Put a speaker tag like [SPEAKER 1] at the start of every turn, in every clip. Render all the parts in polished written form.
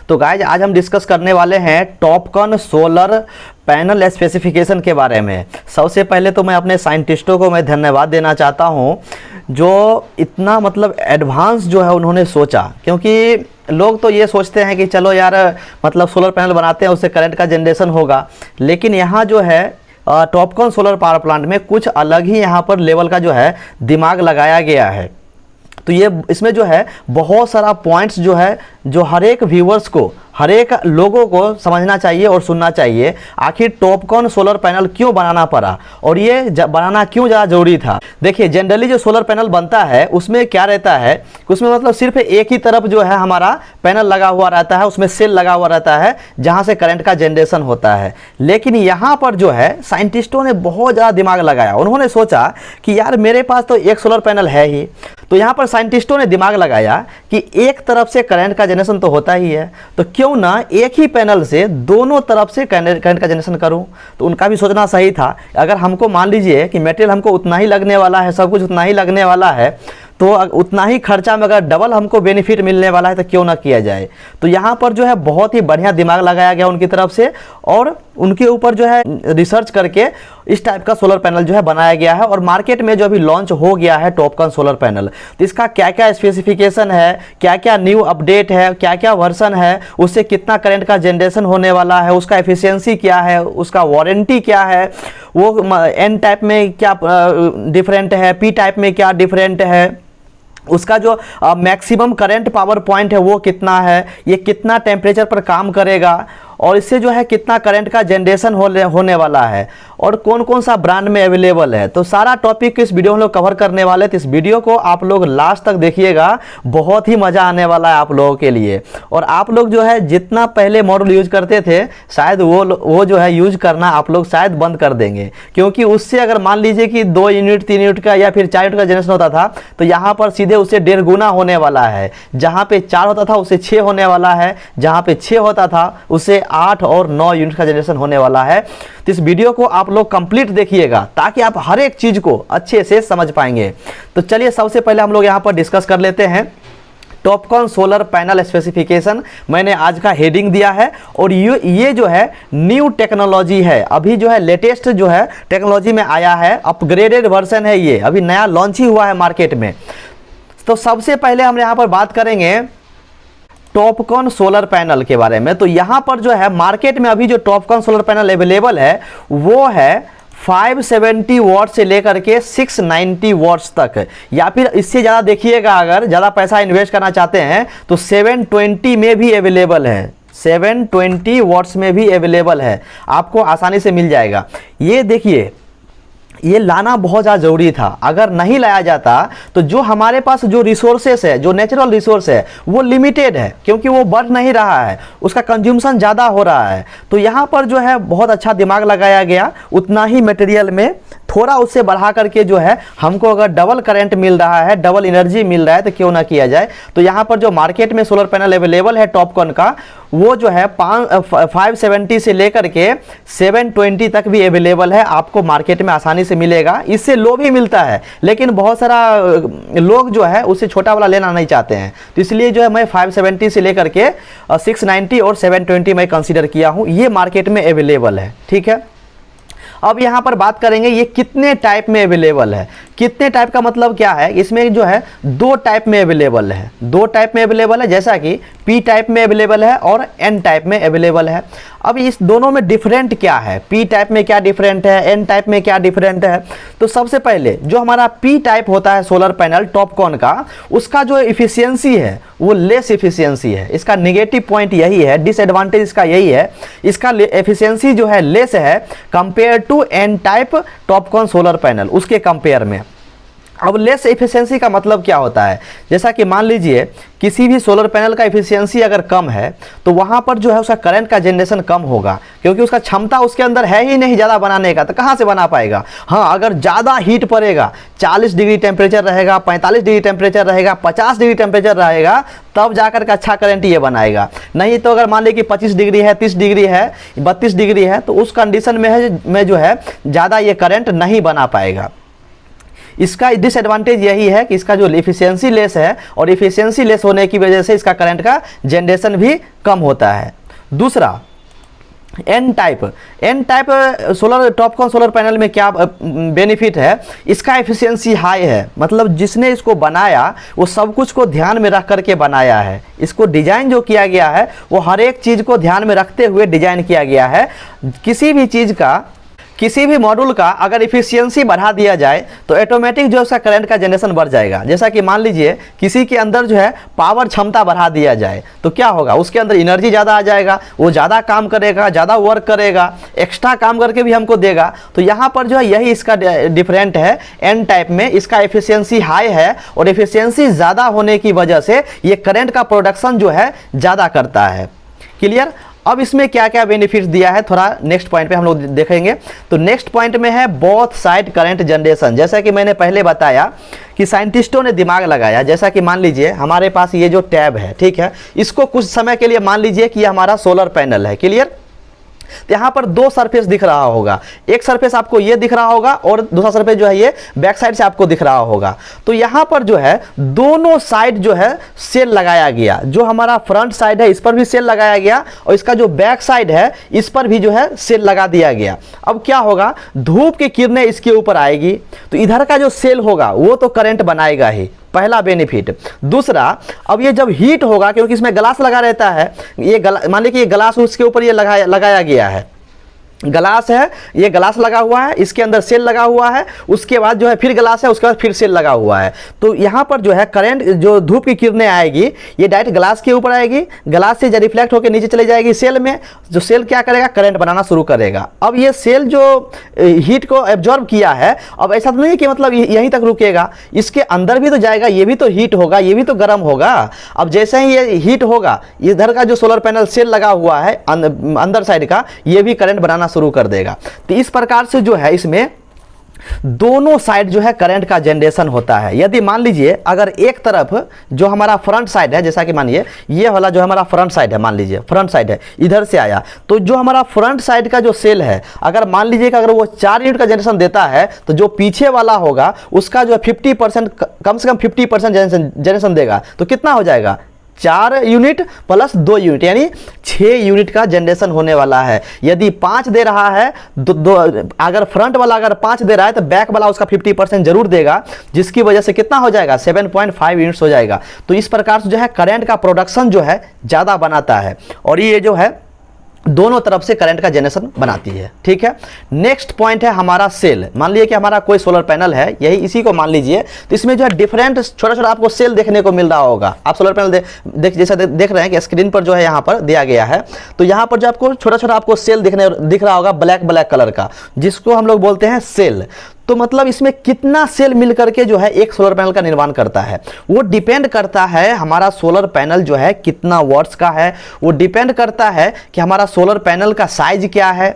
[SPEAKER 1] तो गाइज आज हम डिस्कस करने वाले हैं टॉपकॉन सोलर पैनल स्पेसिफिकेशन के बारे में। सबसे पहले तो मैं अपने साइंटिस्टों को मैं धन्यवाद देना चाहता हूं जो इतना मतलब एडवांस जो है उन्होंने सोचा, क्योंकि लोग तो ये सोचते हैं कि चलो यार मतलब सोलर पैनल बनाते हैं उससे करंट का जनरेशन होगा, लेकिन यहाँ जो है टॉपकॉन सोलर पावर प्लांट में कुछ अलग ही यहाँ पर लेवल का जो है दिमाग लगाया गया है। तो ये इसमें जो है बहुत सारा पॉइंट्स जो है जो हर एक व्यूवर्स को, हर एक लोगों को समझना चाहिए और सुनना चाहिए। आखिर टॉपकॉन सोलर पैनल क्यों बनाना पड़ा और ये बनाना क्यों ज़्यादा ज़रूरी था। देखिए जनरली जो सोलर पैनल बनता है उसमें क्या रहता है, उसमें मतलब सिर्फ एक ही तरफ जो है हमारा पैनल लगा हुआ रहता है, उसमें सेल लगा हुआ रहता है जहाँ से करंट का जनरेशन होता है। लेकिन यहाँ पर जो है साइंटिस्टों ने बहुत ज़्यादा दिमाग लगाया। उन्होंने सोचा कि यार मेरे पास तो एक सोलर पैनल है ही, तो यहाँ पर साइंटिस्टों ने दिमाग लगाया कि एक तरफ से करंट का जनरेशन तो होता ही है, तो क्यों ना एक ही पैनल से दोनों तरफ से करंट का जनरेशन करूं। तो उनका भी सोचना सही था। अगर हमको मान लीजिए कि मटेरियल हमको उतना ही लगने वाला है, सब कुछ उतना ही लगने वाला है, तो उतना ही खर्चा में अगर डबल हमको बेनिफिट मिलने वाला है तो क्यों ना किया जाए। तो यहाँ पर जो है बहुत ही बढ़िया दिमाग लगाया गया उनकी तरफ से और उनके ऊपर जो है रिसर्च करके इस टाइप का सोलर पैनल जो है बनाया गया है और मार्केट में जो अभी लॉन्च हो गया है टॉपकॉन सोलर पैनल। तो इसका क्या क्या स्पेसिफिकेशन है, क्या क्या न्यू अपडेट है, क्या क्या वर्जन है, उससे कितना करंट का जनरेशन होने वाला है, उसका एफिशिएंसी क्या है, उसका वारंटी क्या है, वो एन टाइप में क्या डिफरेंट है, पी टाइप में क्या डिफरेंट है, उसका जो मैक्सिमम करंट पावर पॉइंट है वो कितना है, ये कितना टेम्परेचर पर काम करेगा और इससे जो है कितना करंट का जनरेशन होने वाला है और कौन कौन सा ब्रांड में अवेलेबल है। तो सारा टॉपिक इस वीडियो में हम लोग कवर करने वाले। तो इस वीडियो को आप लोग लास्ट तक देखिएगा, बहुत ही मज़ा आने वाला है आप लोगों के लिए। और आप लोग जो है जितना पहले मॉडल यूज करते थे शायद वो जो है यूज करना आप लोग शायद बंद कर देंगे, क्योंकि उससे अगर मान लीजिए कि 2 यूनिट 3 यूनिट का या फिर 4 यूनिट का जनरेशन होता था तो यहाँ पर सीधे उससे 1.5 गुना होने वाला है। जहाँ पे 4 होता था उससे 6 होने वाला है, जहाँ पे 6 होता था उससे 8 और 9 यूनिट का जनरेशन होने वाला है। तो इस वीडियो को आप लोग कंप्लीट देखिएगा ताकि आप हर एक चीज को अच्छे से समझ पाएंगे। तो चलिए सबसे पहले हम लोग यहाँ पर डिस्कस कर लेते हैं टॉपकॉन सोलर पैनल स्पेसिफिकेशन। मैंने आज का हेडिंग दिया है और ये जो है न्यू टेक्नोलॉजी है, अभी जो है लेटेस्ट जो है टेक्नोलॉजी में आया है, अपग्रेडेड वर्जन है, ये अभी नया लॉन्च ही हुआ है मार्केट में। तो सबसे पहले हम यहाँ पर बात करेंगे टॉपकॉन सोलर पैनल के बारे में। तो यहाँ पर जो है मार्केट में अभी जो टॉपकॉन सोलर पैनल अवेलेबल है वो है 570 वॉट से लेकर के 690 वॉट्स तक, या फिर इससे ज़्यादा देखिएगा अगर ज़्यादा पैसा इन्वेस्ट करना चाहते हैं तो 720 में भी अवेलेबल है, 720 वॉट्स में भी अवेलेबल है, आपको आसानी से मिल जाएगा। ये देखिए ये लाना बहुत ज़्यादा ज़रूरी था। अगर नहीं लाया जाता तो जो हमारे पास जो रिसोर्सेस है, जो नेचुरल रिसोर्स है वो लिमिटेड है, क्योंकि वो बढ़ नहीं रहा है, उसका कंज्यूमशन ज़्यादा हो रहा है। तो यहाँ पर जो है बहुत अच्छा दिमाग लगाया गया, उतना ही मटेरियल में थोड़ा उससे बढ़ा करके जो है हमको अगर डबल करंट मिल रहा है, डबल एनर्जी मिल रहा है तो क्यों ना किया जाए। तो यहाँ पर जो मार्केट में सोलर पैनल अवेलेबल है टॉपकॉन का वो जो है 570 से लेकर के 720 तक भी अवेलेबल है, आपको मार्केट में आसानी से मिलेगा। इससे लो भी मिलता है, लेकिन बहुत सारा लोग जो है उससे छोटा वाला लेना नहीं चाहते हैं, तो इसलिए जो है मैं 570 से लेकर के 690 और 720 मैं कंसीडर किया हूँ, ये मार्केट में अवेलेबल है। ठीक है, अब यहाँ पर बात करेंगे ये कितने टाइप में अवेलेबल है। कितने टाइप का मतलब क्या है, इसमें जो है 2 टाइप में अवेलेबल है, 2 टाइप में अवेलेबल है, जैसा कि पी टाइप में अवेलेबल है और एन टाइप में अवेलेबल है। अब इस दोनों में डिफरेंट क्या है, पी टाइप में क्या डिफरेंट है, एन टाइप में क्या डिफरेंट है। तो सबसे पहले जो हमारा पी टाइप होता है सोलर पैनल टॉपकॉन का, उसका जो इफिशियंसी है वो लेस इफिशियंसी है। इसका नेगेटिव पॉइंट यही है, डिसएडवांटेज इसका यही है, इसका एफिशिएंसी जो है लेस है compare to N type TOPCon solar panel, उसके कंपेयर में। अब लेस एफिशिएंसी का मतलब क्या होता है, जैसा कि मान लीजिए किसी भी सोलर पैनल का एफिशिएंसी अगर कम है तो वहाँ पर जो है उसका करंट का जनरेशन कम होगा, क्योंकि उसका क्षमता उसके अंदर है ही नहीं ज़्यादा बनाने का, तो कहाँ से बना पाएगा। हाँ, अगर ज़्यादा हीट पड़ेगा, 40 डिग्री टेम्परेचर रहेगा, 45 डिग्री टेम्परेचर रहेगा, 50 डिग्री टेम्परेचर रहेगा, तब जाकर के अच्छा करंट ये बनाएगा। नहीं तो अगर मान लीजिए कि 25 डिग्री है, 30 डिग्री है, 32 डिग्री है, तो उस कंडीशन में जो है ज़्यादा ये करंट नहीं बना पाएगा। इसका डिसएडवांटेज यही है कि इसका जो इफिशियंसी लेस है, और इफिशियंसी लेस होने की वजह से इसका करंट का जनरेशन भी कम होता है। दूसरा N type solar TOPCon solar panel में क्या बेनिफिट है, इसका एफिशिएंसी हाई है। मतलब जिसने इसको बनाया वो सब कुछ को ध्यान में रख करके बनाया है। इसको डिज़ाइन जो किया गया है वो हर एक चीज़ को ध्यान में रखते हुए डिज़ाइन किया गया है। किसी भी चीज़ का, किसी भी मॉड्यूल का अगर इफिशियंसी बढ़ा दिया जाए तो ऑटोमेटिक जो उसका करंट का जनरेशन बढ़ जाएगा। जैसा कि मान लीजिए किसी के अंदर जो है पावर क्षमता बढ़ा दिया जाए तो क्या होगा, उसके अंदर एनर्जी ज़्यादा आ जाएगा, वो ज़्यादा काम करेगा, ज़्यादा वर्क करेगा, एक्स्ट्रा काम करके भी हमको देगा। तो यहाँ पर जो है यही इसका डिफरेंट है। एन टाइप में इसका एफिशिएंसी हाई है और एफिशिएंसी ज़्यादा होने की वजह से ये करंट का प्रोडक्शन जो है ज़्यादा करता है। क्लियर। अब इसमें क्या क्या बेनिफिट्स दिया है थोड़ा नेक्स्ट पॉइंट पे हम लोग देखेंगे। तो नेक्स्ट पॉइंट में है बोथ साइड करंट जनरेशन। जैसा कि मैंने पहले बताया कि साइंटिस्टों ने दिमाग लगाया। जैसा कि मान लीजिए हमारे पास ये जो टैब है, ठीक है, इसको कुछ समय के लिए मान लीजिए कि ये हमारा सोलर पैनल है। क्लियर। तो यहाँ पर दो सरफेस दिख रहा होगा, एक सरफेस आपको ये दिख रहा होगा और दूसरा सरफेस जो है ये बैक साइड से आपको दिख रहा होगा। तो यहाँ पर जो है दोनों साइड जो है सेल लगाया गया। जो हमारा फ्रंट साइड है इस पर भी सेल लगाया गया और इसका जो बैक साइड है इस पर भी जो है सेल लगा दिया गया। अब क्या होगा, धूप की किरणें इसके ऊपर आएगी तो इधर का जो सेल होगा वो तो करंट बनाएगा ही, पहला बेनिफिट। दूसरा, अब ये जब हीट होगा, क्योंकि इसमें ग्लास लगा रहता है, ये मान लीजिए कि ये ग्लास उसके ऊपर ये लगाया गया है, ग्लास है, ये ग्लास लगा हुआ है, इसके अंदर सेल लगा हुआ है, उसके बाद जो है फिर ग्लास है, उसके बाद फिर सेल लगा हुआ है। तो यहाँ पर जो है करंट, जो धूप की किरणें आएगी ये डायरेक्ट ग्लास के ऊपर आएगी, ग्लास से रिफ्लेक्ट होकर नीचे चले जाएगी सेल में, जो सेल क्या करेगा, करंट बनाना शुरू करेगा। अब ये सेल जो हीट को एब्जॉर्ब किया है, अब ऐसा तो नहीं कि मतलब यहीं तक रुकेगा, इसके अंदर भी तो जाएगा, ये भी तो हीट होगा, ये भी तो गर्म होगा। अब जैसे ही ये हीट होगा, इधर का जो सोलर पैनल सेल लगा हुआ है अंदर साइड का, ये भी करंट बनाना शुरू कर देगा। तो इस प्रकार से जो है इसमें दोनों साइड जो है करंट का जनरेशन होता है। यदि मान लीजिए अगर एक तरफ जो हमारा फ्रंट साइड है, जैसा कि मानिए ये वाला जो हमारा फ्रंट साइड है, मान लीजिए फ्रंट साइड है, इधर से आया, तो जो हमारा फ्रंट साइड का जो सेल है, अगर मान लीजिए कि अगर वो 4 यूनिट का जनरेशन देता है तो जो पीछे वाला होगा उसका जो 50%, कम से कम 50% जनरेशन देगा। तो कितना हो जाएगा, 4 यूनिट प्लस 2 यूनिट यानी 6 यूनिट का जनरेशन होने वाला है। यदि 5 दे रहा है अगर फ्रंट वाला अगर 5 दे रहा है तो बैक वाला उसका 50% जरूर देगा, जिसकी वजह से कितना हो जाएगा, 7.5 यूनिट्स हो जाएगा। तो इस प्रकार से जो है करंट का प्रोडक्शन जो है ज़्यादा बनाता है और ये जो है दोनों तरफ से करंट का जनरेशन बनाती है। ठीक है। नेक्स्ट पॉइंट है हमारा सेल। मान लीजिए कि हमारा कोई सोलर पैनल है, यही इसी को मान लीजिए, तो इसमें जो है डिफरेंट छोटा छोटा आपको सेल देखने को मिल रहा होगा। आप सोलर पैनल जैसा देख रहे हैं कि स्क्रीन पर जो है यहाँ पर दिया गया है, तो यहाँ पर जो आपको छोटा छोटा आपको सेल दिख रहा होगा ब्लैक कलर का, जिसको हम लोग बोलते हैं सेल। तो मतलब इसमें कितना सेल मिल करके जो है एक सोलर पैनल का निर्माण करता है, वो डिपेंड करता है हमारा सोलर पैनल जो है कितना वॉट्स का है, वो डिपेंड करता है कि हमारा सोलर पैनल का साइज क्या है,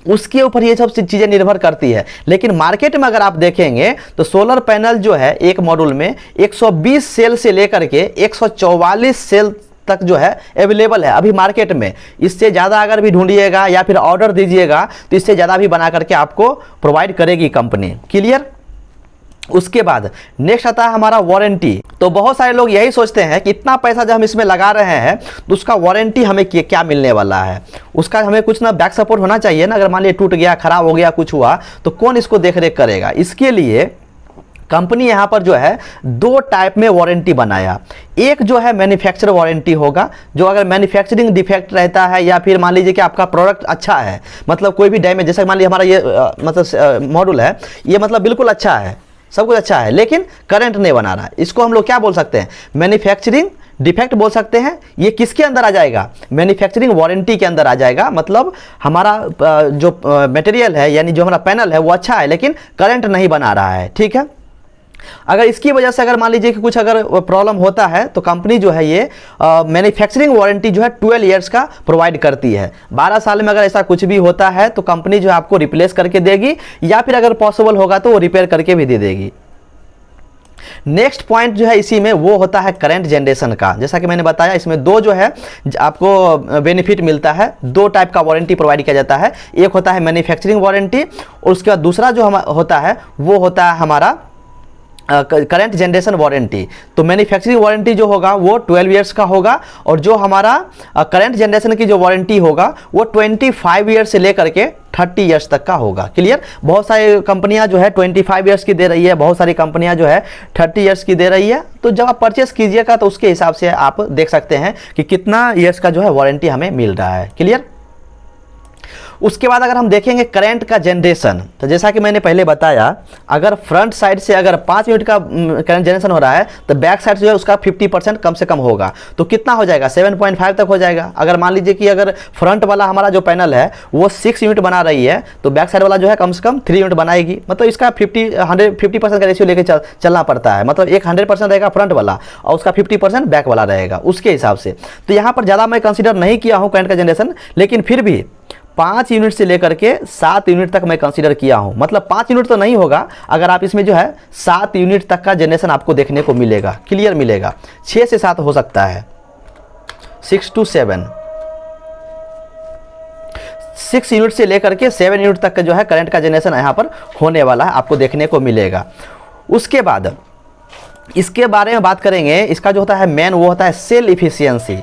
[SPEAKER 1] उसके ऊपर ये सब चीज़ें निर्भर करती है। लेकिन मार्केट में अगर आप देखेंगे तो सोलर पैनल जो है एक मॉड्यूल में 120 सेल से लेकर के 144 सेल तक जो है अवेलेबल है अभी मार्केट में। इससे ज़्यादा अगर भी ढूंढिएगा या फिर ऑर्डर दीजिएगा तो इससे ज़्यादा भी बना करके आपको प्रोवाइड करेगी कंपनी। क्लियर। उसके बाद नेक्स्ट आता है हमारा वारंटी। तो बहुत सारे लोग यही सोचते हैं कि इतना पैसा जब हम इसमें लगा रहे हैं तो उसका वारंटी हमें क्या मिलने वाला है, उसका हमें कुछ ना बैक सपोर्ट होना चाहिए ना। अगर मान लीजिए टूट गया, खराब हो गया, कुछ हुआ तो कौन इसको देख रेख करेगा। इसके लिए कंपनी यहाँ पर जो है 2 टाइप में वारंटी बनाया। एक जो है मैन्युफैक्चर वारंटी होगा, जो अगर मैन्युफैक्चरिंग डिफेक्ट रहता है या फिर मान लीजिए कि आपका प्रोडक्ट अच्छा है, मतलब कोई भी डैमेज, जैसे मान लीजिए हमारा ये मतलब मॉड्यूल है, ये मतलब बिल्कुल अच्छा है, सब कुछ अच्छा है, लेकिन करंट नहीं बना रहा है, इसको हम लोग क्या बोल सकते हैं, मैन्युफैक्चरिंग डिफेक्ट बोल सकते हैं। ये किसके अंदर आ जाएगा, मैन्युफैक्चरिंग वारंटी के अंदर आ जाएगा। मतलब हमारा जो मटेरियल है यानी जो हमारा पैनल है वो अच्छा है लेकिन करंट नहीं बना रहा है। ठीक है। अगर इसकी वजह से अगर मान लीजिए कि कुछ अगर प्रॉब्लम होता है तो कंपनी जो है ये मैन्युफैक्चरिंग वारंटी जो है 12 इयर्स का प्रोवाइड करती है। 12 साल में अगर ऐसा कुछ भी होता है तो कंपनी जो है आपको रिप्लेस करके देगी या फिर अगर पॉसिबल होगा तो वो रिपेयर करके भी दे देगी। नेक्स्ट पॉइंट जो है इसी में वो होता है करंट जनरेशन का। जैसा कि मैंने बताया इसमें 2 जो है आपको बेनिफिट मिलता है, 2 टाइप का वारंटी प्रोवाइड किया जाता है। एक होता है मैन्युफैक्चरिंग वारंटी और उसके बाद दूसरा जो होता है वो होता है हमारा करंट जनरेशन वारंटी, तो मैन्युफैक्चरिंग वारंटी जो होगा वो 12 ईयर्स का होगा, और जो हमारा करंट जनरेशन की जो वारंटी होगा वो 25 ईयर्स से लेकर के 30 ईयर्स तक का होगा। क्लियर। बहुत सारी कंपनियां जो है 25 ईयर्स की दे रही है, बहुत सारी कंपनियां जो है 30 ईयर्स की दे रही है। तो जब आप परचेस कीजिएगा तो उसके हिसाब से आप देख सकते हैं कि कितना ईयर्स का जो है वारंटी हमें मिल रहा है। क्लियर। उसके बाद अगर हम देखेंगे करंट का जनरेशन, तो जैसा कि मैंने पहले बताया, अगर फ्रंट साइड से अगर 5 यूनिट का करंट जनरेशन हो रहा है तो बैक साइड से जो है उसका 50% कम से कम होगा। तो कितना हो जाएगा, 7.5 तक हो जाएगा। अगर मान लीजिए कि अगर फ्रंट वाला हमारा जो पैनल है वो 6 यूनिट बना रही है तो बैक साइड वाला जो है कम से कम 3 यूनिट बनाएगी। मतलब इसका 50% का रेशियो लेके चलना पड़ता है। मतलब एक 100% रहेगा फ्रंट वाला और उसका 50% बैक वाला रहेगा, उसके हिसाब से। तो यहाँ पर ज़्यादा मैं कंसिडर नहीं किया हूँ करंट का जनरेशन, लेकिन फिर भी 5 यूनिट से लेकर के 7 यूनिट तक मैं कंसीडर किया हूं। मतलब 5 यूनिट तो नहीं होगा, अगर आप इसमें जो है 7 यूनिट तक का जनरेशन आपको देखने को मिलेगा, क्लियर मिलेगा। 6 से 7 हो सकता है, 6 to 7, 6 यूनिट से लेकर के 7 यूनिट तक का जो है करंट का जनरेशन यहाँ पर होने वाला है, आपको देखने को मिलेगा। उसके बाद इसके बारे में बात करेंगे, इसका जो होता है मेन वो होता है सेल इफिशियंसी।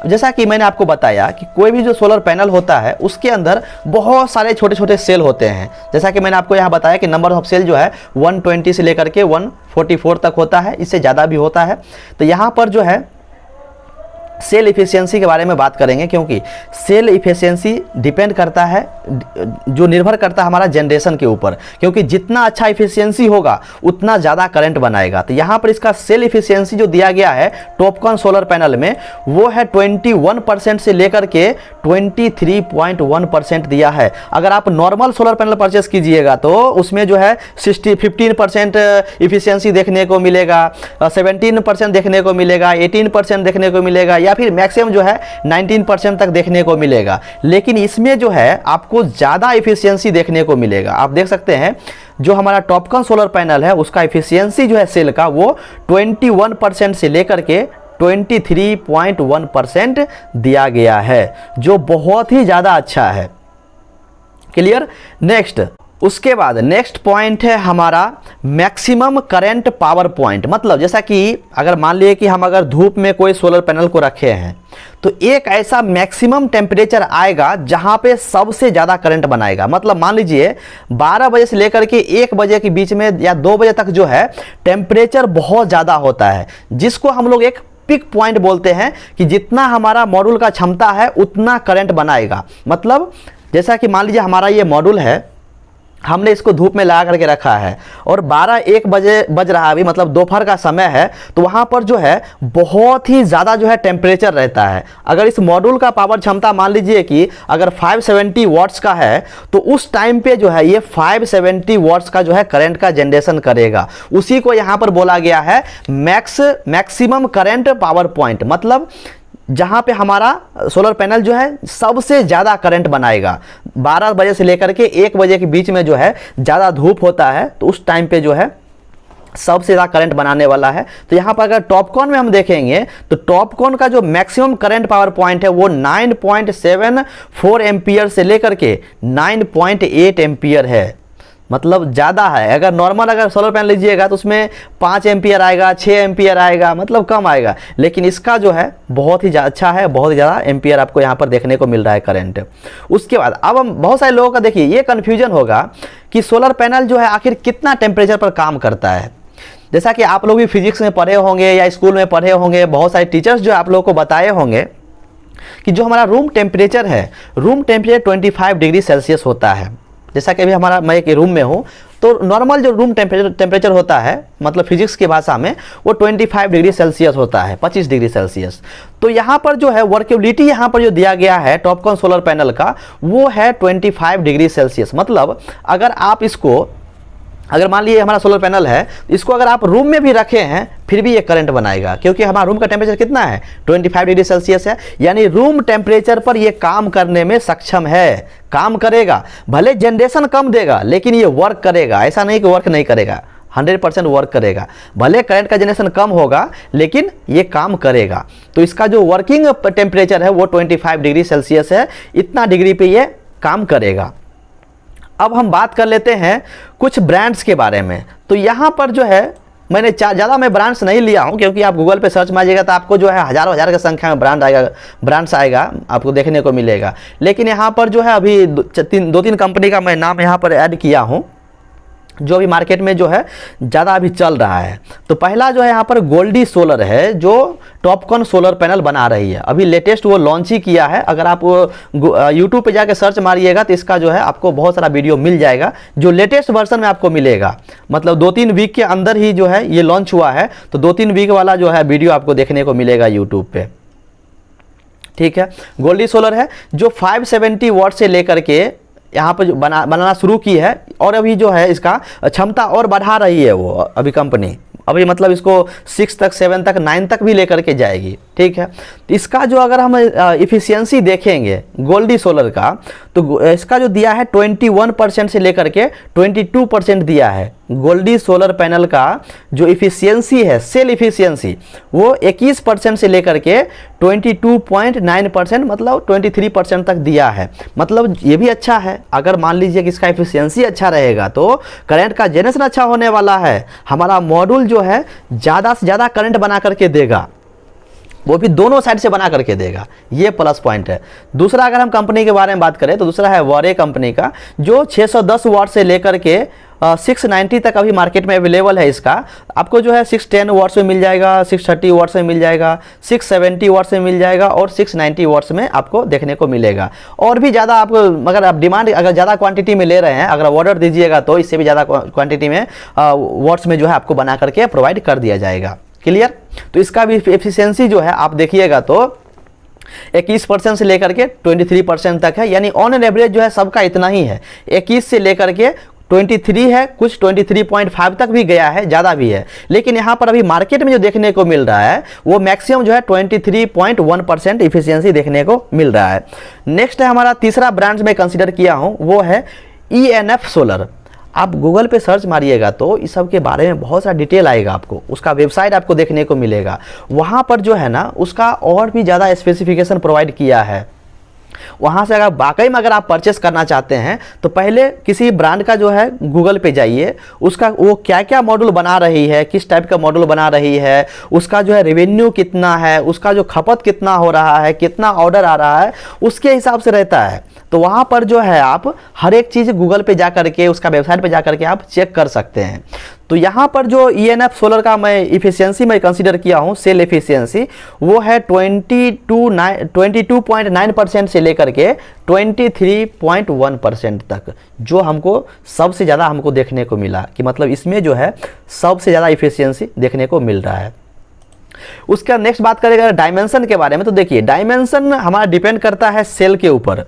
[SPEAKER 1] जैसा कि मैंने आपको बताया कि कोई भी जो सोलर पैनल होता है उसके अंदर बहुत सारे छोटे छोटे सेल होते हैं। जैसा कि मैंने आपको यहाँ बताया कि नंबर ऑफ सेल जो है 120 से लेकर के 144 तक होता है, इससे ज़्यादा भी होता है। तो यहाँ पर जो है सेल इफिशियंसी के बारे में बात करेंगे, क्योंकि सेल इफिशियंसी डिपेंड करता है, जो निर्भर करता है हमारा जनरेशन के ऊपर, क्योंकि जितना अच्छा इफिशियंसी होगा उतना ज़्यादा करंट बनाएगा। तो यहाँ पर इसका सेल इफिशियंसी जो दिया गया है टॉपकॉन सोलर पैनल में वो है 21% से लेकर के 23.1% दिया है। अगर आप नॉर्मल सोलर पैनल परचेस कीजिएगा तो उसमें जो है 15% इफिशियंसी देखने को मिलेगा, 17% देखने को मिलेगा, 18% देखने को मिलेगा, या फिर मैक्सिमम जो है 19% तक देखने को मिलेगा। लेकिन इसमें जो है आपको ज़्यादा इफिशियंसी देखने को मिलेगा। आप देख सकते हैं जो हमारा टॉपकॉन सोलर पैनल है उसका इफिशियंसी जो है सेल का वो 21% से लेकर के 23.1% दिया गया है, जो बहुत ही ज़्यादा अच्छा है। क्लियर। नेक्स्ट, उसके बाद नेक्स्ट पॉइंट है हमारा मैक्सिमम करंट पावर पॉइंट। मतलब जैसा कि अगर मान लिए कि हम अगर धूप में कोई सोलर पैनल को रखे हैं तो एक ऐसा मैक्सिमम टेम्परेचर आएगा जहां पे सबसे ज़्यादा करंट बनाएगा। मतलब मान लीजिए 12 बजे से लेकर के 1 बजे के बीच में या 2 बजे तक जो है टेम्परेचर बहुत ज़्यादा होता है, जिसको हम लोग एक पिक पॉइंट बोलते हैं कि जितना हमारा मॉड्यूल का क्षमता है उतना करंट बनाएगा। मतलब जैसा कि मान लीजिए हमारा ये मॉड्यूल है, हमने इसको धूप में लगा करके रखा है और 12-1 बजे बज रहा है अभी, मतलब दोपहर का समय है, तो वहाँ पर जो है बहुत ही ज़्यादा जो है टेम्परेचर रहता है। अगर इस मॉड्यूल का पावर क्षमता मान लीजिए कि अगर 570 वाट्स का है तो उस टाइम पे जो है ये 570 वाट्स का जो है करंट का जनरेशन करेगा। उसी को यहाँ पर बोला गया है मैक्सिमम करंट पावर पॉइंट। मतलब जहाँ पे हमारा सोलर पैनल जो है सबसे ज़्यादा करंट बनाएगा। 12 बजे से लेकर के 1 बजे के बीच में जो है ज़्यादा धूप होता है तो उस टाइम पे जो है सबसे ज़्यादा करंट बनाने वाला है। तो यहाँ पर अगर टॉपकॉन में हम देखेंगे तो टॉपकॉन का जो मैक्सिमम करंट पावर पॉइंट है वो 9.74 एम्पियर से लेकर के 9.8 एम्पियर है। मतलब ज़्यादा है। अगर नॉर्मल अगर सोलर पैनल लीजिएगा तो उसमें 5 एम्पियर आएगा, 6 एम्पियर आएगा, मतलब कम आएगा। लेकिन इसका जो है बहुत ही अच्छा है, बहुत ही ज़्यादा एम्पियर आपको यहाँ पर देखने को मिल रहा है करंट। उसके बाद अब हम बहुत सारे लोगों का देखिए ये कन्फ्यूजन होगा कि सोलर पैनल जो है आखिर कितना टेम्परेचर पर काम करता है। जैसा कि आप लोग भी फिजिक्स में पढ़े होंगे या स्कूल में पढ़े होंगे, बहुत सारे टीचर्स जो आप लोगों को बताए होंगे कि जो हमारा रूम टेम्परेचर है, रूम टेम्परेचर 25 डिग्री सेल्सियस होता है। जैसा कि अभी हमारा मैं एक रूम में हूँ तो नॉर्मल जो रूम टेम्परेचर होता है, मतलब फिजिक्स की भाषा में, वो 25 डिग्री सेल्सियस होता है, 25 डिग्री सेल्सियस। तो यहाँ पर जो है वर्केबिलिटी यहाँ पर जो दिया गया है टॉपकॉन सोलर पैनल का वो है 25 डिग्री सेल्सियस। मतलब अगर आप इसको, अगर मान लीजिए हमारा सोलर पैनल है, इसको अगर आप रूम में भी रखे हैं फिर भी ये करंट बनाएगा, क्योंकि हमारा रूम का टेम्परेचर कितना है 25 डिग्री सेल्सियस है। यानी रूम टेम्परेचर पर ये काम करने में सक्षम है, काम करेगा। भले जनरेशन कम देगा लेकिन ये वर्क करेगा, ऐसा नहीं कि वर्क नहीं करेगा, 100% वर्क करेगा। भले करंट का जनरेशन कम होगा लेकिन ये काम करेगा। तो इसका जो वर्किंग टेम्परेचर है वो 25 डिग्री सेल्सियस है, इतना डिग्री पे ये काम करेगा। अब हम बात कर लेते हैं कुछ ब्रांड्स के बारे में। तो यहाँ पर जो है मैंने ज़्यादा मैं ब्रांड्स नहीं लिया हूँ, क्योंकि आप गूगल पे सर्च मारिएगा तो आपको जो है हज़ारों हज़ार की संख्या में ब्रांड्स आएगा आपको देखने को मिलेगा। लेकिन यहाँ पर जो है अभी दो तीन कंपनी का मैं नाम यहाँ पर ऐड किया हूँ जो अभी मार्केट में जो है ज़्यादा अभी चल रहा है। तो पहला जो है यहाँ पर गोल्डी सोलर है, जो टॉपकॉन सोलर पैनल बना रही है। अभी लेटेस्ट वो लॉन्च ही किया है। अगर आप यूट्यूब पे जाके सर्च मारिएगा तो इसका जो है आपको बहुत सारा वीडियो मिल जाएगा, जो लेटेस्ट वर्जन में आपको मिलेगा। मतलब 2-3 वीक के अंदर ही जो है ये लॉन्च हुआ है, तो 2-3 वीक वाला जो है वीडियो आपको देखने को मिलेगा यूट्यूब पे। ठीक है, गोल्डी सोलर है जो 570 वाट से लेकर के यहाँ पर बनाना शुरू की है, और अभी जो है इसका क्षमता और बढ़ा रही है वो अभी कंपनी। अभी मतलब इसको 6 तक 7 तक 9 तक भी लेकर के जाएगी। ठीक है, तो इसका जो अगर हम इफ़िशियंसी देखेंगे गोल्डी सोलर का, तो इसका जो दिया है 21% से लेकर के 22% दिया है। गोल्डी सोलर पैनल का जो इफ़िशियंसी है, सेल इफ़िशियंसी, वो 21% से लेकर के 22.9% मतलब 23% तक दिया है। मतलब ये भी अच्छा है। अगर मान लीजिए कि इसका इफ़िशियंसी अच्छा रहेगा तो करंट का जनरेशन अच्छा होने वाला है। हमारा मॉड्यूल जो है ज़्यादा से ज़्यादा करंट बना करके देगा, वो भी दोनों साइड से बना करके देगा, ये प्लस पॉइंट है। दूसरा अगर हम कंपनी के बारे में बात करें तो दूसरा है वॉरे कंपनी का, जो 610 वाट से लेकर के 690 तक अभी मार्केट में अवेलेबल है। इसका आपको जो है 610 वाट्स में मिल जाएगा, 630 वाट्स में मिल जाएगा, 670 वाट्स में मिल जाएगा, और 690 वाट्स में आपको देखने को मिलेगा। और भी ज़्यादा आपको, अगर आप डिमांड अगर ज़्यादा क्वांटिटी में ले रहे हैं, अगर ऑर्डर दीजिएगा तो इससे भी ज़्यादा क्वांटिटी में वाट्स में जो है आपको बना करके प्रोवाइड कर दिया जाएगा। क्लियर? तो इसका भी एफिशिएंसी जो है आप देखिएगा तो 21% से लेकर के 23% तक है। यानी ऑन एन एवरेज जो है सबका इतना ही है, 21 से लेकर के 23 है, कुछ 23.5 तक भी गया है, ज़्यादा भी है। लेकिन यहाँ पर अभी मार्केट में जो देखने को मिल रहा है वो मैक्सिमम जो है 23.1% इफिशियंसी देखने को मिल रहा है। नेक्स्ट है हमारा तीसरा ब्रांड मैं कंसिडर किया हूँ, वो है ENF सोलर। आप गूगल पे सर्च मारिएगा तो इस सब के बारे में बहुत सारा डिटेल आएगा आपको, उसका वेबसाइट आपको देखने को मिलेगा। वहाँ पर जो है ना उसका और भी ज़्यादा स्पेसिफिकेशन प्रोवाइड किया है। वहाँ से अगर वाकई में अगर आप परचेस करना चाहते हैं तो पहले किसी ब्रांड का जो है गूगल पे जाइए, उसका वो क्या क्या मॉडल बना रही है, किस टाइप का मॉडल बना रही है, उसका जो है रेवेन्यू कितना है, उसका जो खपत कितना हो रहा है, कितना ऑर्डर आ रहा है, उसके हिसाब से रहता है। तो वहाँ पर जो है आप हर एक चीज़ गूगल पे जा करके, उसका वेबसाइट पे जा करके आप चेक कर सकते हैं। तो यहाँ पर जो ENF सोलर का मैं इफिशियंसी मैं कंसीडर किया हूँ, सेल इफिशियंसी, वो है 22.9% से लेकर के 23.1% तक, जो हमको सबसे ज़्यादा हमको देखने को मिला कि मतलब इसमें जो है सबसे ज़्यादा इफिशियंसी देखने को मिल रहा है। उसका नेक्स्ट बात करेंगे डायमेंशन के बारे में, तो देखिए डायमेंशन हमारा डिपेंड करता है सेल के ऊपर।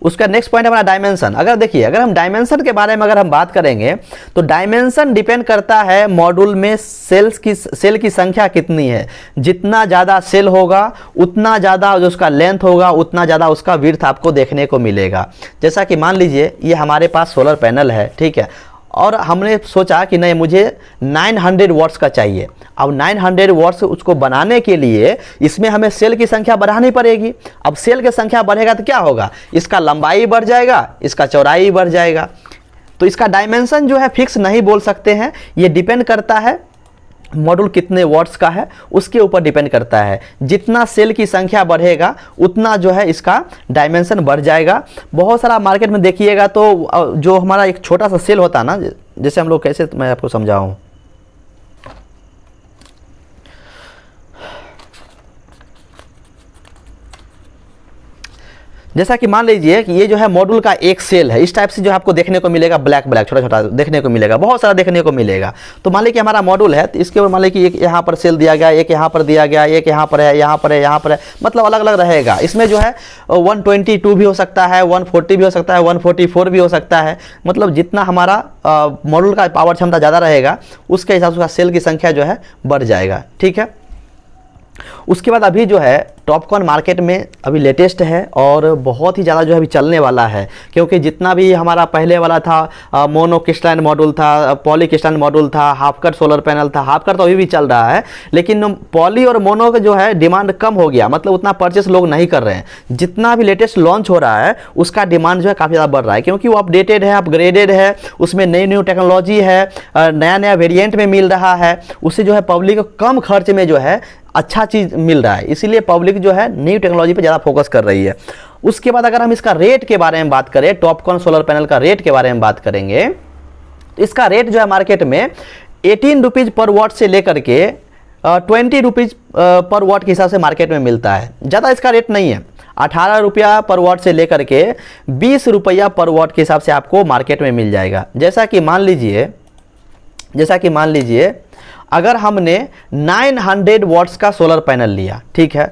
[SPEAKER 1] उसका नेक्स्ट पॉइंट हमारा डायमेंशन। अगर देखिए अगर हम डायमेंशन के बारे में अगर हम बात करेंगे तो डायमेंशन डिपेंड करता है मॉड्यूल में सेल की संख्या कितनी है। जितना ज़्यादा सेल होगा उतना ज़्यादा जो उसका लेंथ होगा, उतना ज़्यादा उसका विड्थ आपको देखने को मिलेगा। जैसा कि मान लीजिए ये हमारे पास सोलर पैनल है, ठीक है, और हमने सोचा कि नहीं मुझे 900 वाट्स का चाहिए। अब 900 वाट्स उसको बनाने के लिए इसमें हमें सेल की संख्या बढ़ानी पड़ेगी। अब सेल की संख्या बढ़ेगा तो क्या होगा, इसका लंबाई बढ़ जाएगा, इसका चौड़ाई बढ़ जाएगा। तो इसका डायमेंशन जो है फिक्स नहीं बोल सकते हैं, ये डिपेंड करता है मॉड्यूल कितने वाट्स का है उसके ऊपर डिपेंड करता है। जितना सेल की संख्या बढ़ेगा उतना जो है इसका डायमेंशन बढ़ जाएगा। बहुत सारा मार्केट में देखिएगा तो जो हमारा एक छोटा सा सेल होता है ना, जैसे हम लोग कैसे मैं आपको समझाऊं, जैसा कि मान लीजिए कि ये जो है मॉड्यूल का एक सेल है, इस टाइप से जो आपको देखने को मिलेगा, ब्लैक ब्लैक छोटा छोटा देखने को मिलेगा, बहुत सारा देखने को मिलेगा। तो मान लीजिए हमारा मॉड्यूल है, तो इसके ऊपर मान लीजिए कि एक यहाँ पर सेल दिया गया, एक यहाँ पर दिया गया, एक यहाँ पर है, यहाँ पर है, यहाँ पर है, मतलब अलग अलग रहेगा। इसमें जो है 122 भी हो सकता है, 140 भी हो सकता है, 144 भी हो सकता है। मतलब जितना हमारा मॉड्यूल का पावर क्षमता ज़्यादा रहेगा उसके हिसाब से उसका सेल की संख्या जो है बढ़ जाएगा। ठीक है, उसके बाद अभी जो है टॉपकॉन मार्केट में अभी लेटेस्ट है और बहुत ही ज़्यादा जो है अभी चलने वाला है, क्योंकि जितना भी हमारा पहले वाला था मोनो क्रिस्टलाइन मॉड्यूल था, पॉली क्रिस्टलाइन मॉड्यूल था, हाफ कट सोलर पैनल था, हाफ कट तो अभी भी चल रहा है, लेकिन पॉली और मोनो का जो है डिमांड कम हो गया, मतलब उतना परचेस लोग नहीं कर रहे हैं। जितना भी लेटेस्ट लॉन्च हो रहा है उसका डिमांड जो है काफ़ी ज़्यादा बढ़ रहा है, क्योंकि वो अपडेटेड है, अपग्रेडेड है, उसमें नई न्यू टेक्नोलॉजी है, नया नया वेरिएंट में मिल रहा है, उससे जो है पब्लिक को कम खर्च में जो है अच्छा चीज़ मिल रहा है, इसीलिए पब्लिक जो है न्यू टेक्नोलॉजी पे ज़्यादा फोकस कर रही है। उसके बाद अगर हम इसका रेट के बारे में बात करें, टॉपकॉन सोलर पैनल का रेट के बारे में बात करेंगे, तो इसका रेट जो है मार्केट में 18 रुपीज़ पर वॉट से लेकर के 20 रुपीज़ पर वॉट के हिसाब से मार्केट में मिलता है। ज़्यादा इसका रेट नहीं है, 18 रुपया पर वॉट से लेकर के 20 रुपया पर वॉट के हिसाब से आपको मार्केट में मिल जाएगा। जैसा कि मान लीजिए अगर हमने 900 वॉट्स का सोलर पैनल लिया, ठीक है,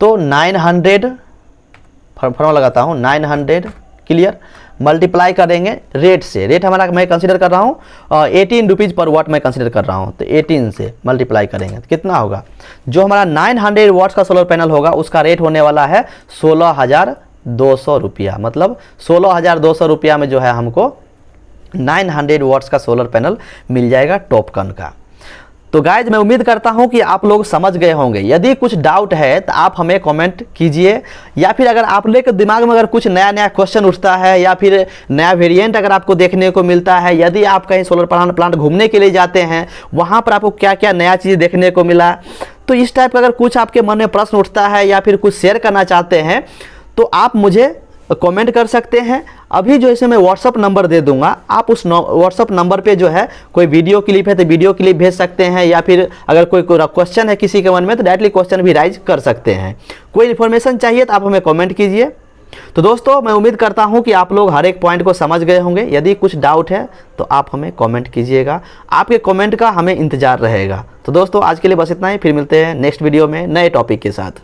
[SPEAKER 1] तो 900 फॉर्मूला लगाता हूँ, 900 क्लियर, मल्टीप्लाई करेंगे रेट से, रेट हमारा मैं कंसीडर कर रहा हूँ 18 रुपीज़ पर वॉट मैं कंसीडर कर रहा हूँ, तो 18 से मल्टीप्लाई करेंगे तो कितना होगा, जो हमारा 900 वॉट्स का सोलर पैनल होगा उसका रेट होने वाला है 16,200 रुपया। मतलब 16,200 रुपया में जो है हमको 900 वॉट्स का सोलर पैनल मिल जाएगा टॉपकॉन का। तो गाइज मैं उम्मीद करता हूं कि आप लोग समझ गए होंगे। यदि कुछ डाउट है तो आप हमें कमेंट कीजिए, या फिर अगर आप लोग के दिमाग में अगर कुछ नया नया क्वेश्चन उठता है या फिर नया वेरिएंट अगर आपको देखने को मिलता है, यदि आप कहीं सोलर प्लांट घूमने के लिए जाते हैं, वहां पर आपको क्या क्या नया चीज़ देखने को मिला, तो इस टाइप का अगर कुछ आपके मन में प्रश्न उठता है या फिर कुछ शेयर करना चाहते हैं तो आप मुझे कमेंट कर सकते हैं। अभी जो इसे मैं व्हाट्सअप नंबर दे दूंगा, आप उस व्हाट्सअप नंबर पे जो है कोई वीडियो क्लिप है तो वीडियो क्लिप भेज सकते हैं, या फिर अगर कोई क्वेश्चन है किसी के मन में तो डायरेक्टली क्वेश्चन भी राइज कर सकते हैं। कोई इन्फॉर्मेशन चाहिए तो आप हमें कमेंट कीजिए। तो दोस्तों मैं उम्मीद करता हूं कि आप लोग हर एक पॉइंट को समझ गए होंगे। यदि कुछ डाउट है तो आप हमें कमेंट कीजिएगा, आपके कमेंट का हमें इंतजार रहेगा। तो दोस्तों आज के लिए बस इतना ही, फिर मिलते हैं नेक्स्ट वीडियो में नए टॉपिक के साथ।